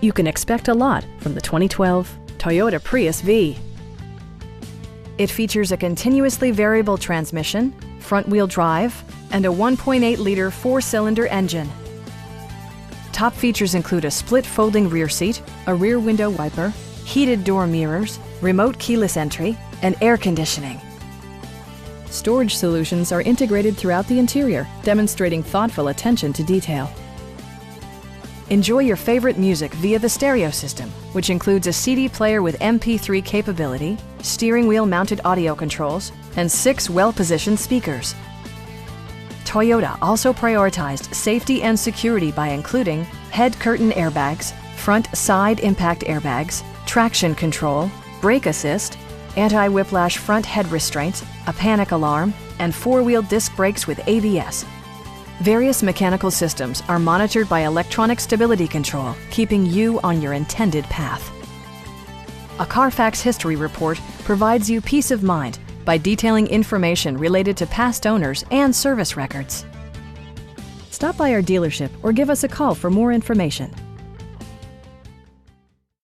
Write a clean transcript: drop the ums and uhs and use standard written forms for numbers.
You can expect a lot from the 2012 Toyota Prius V. It features a continuously variable transmission, front-wheel drive, and a 1.8-liter four-cylinder engine. Top features include a split folding rear seat, a rear window wiper, heated door mirrors, remote keyless entry, and air conditioning. Storage solutions are integrated throughout the interior, demonstrating thoughtful attention to detail. Enjoy your favorite music via the stereo system, which includes a CD player with MP3 capability, steering wheel mounted audio controls, and 6 well-positioned speakers. Toyota also prioritized safety and security by including head curtain airbags, front side impact airbags, traction control, brake assist, anti-whiplash front head restraints, a panic alarm, and 4-wheel disc brakes with ABS. Various mechanical systems are monitored by electronic stability control, keeping you on your intended path. A Carfax history report provides you peace of mind by detailing information related to past owners and service records. Stop by our dealership or give us a call for more information.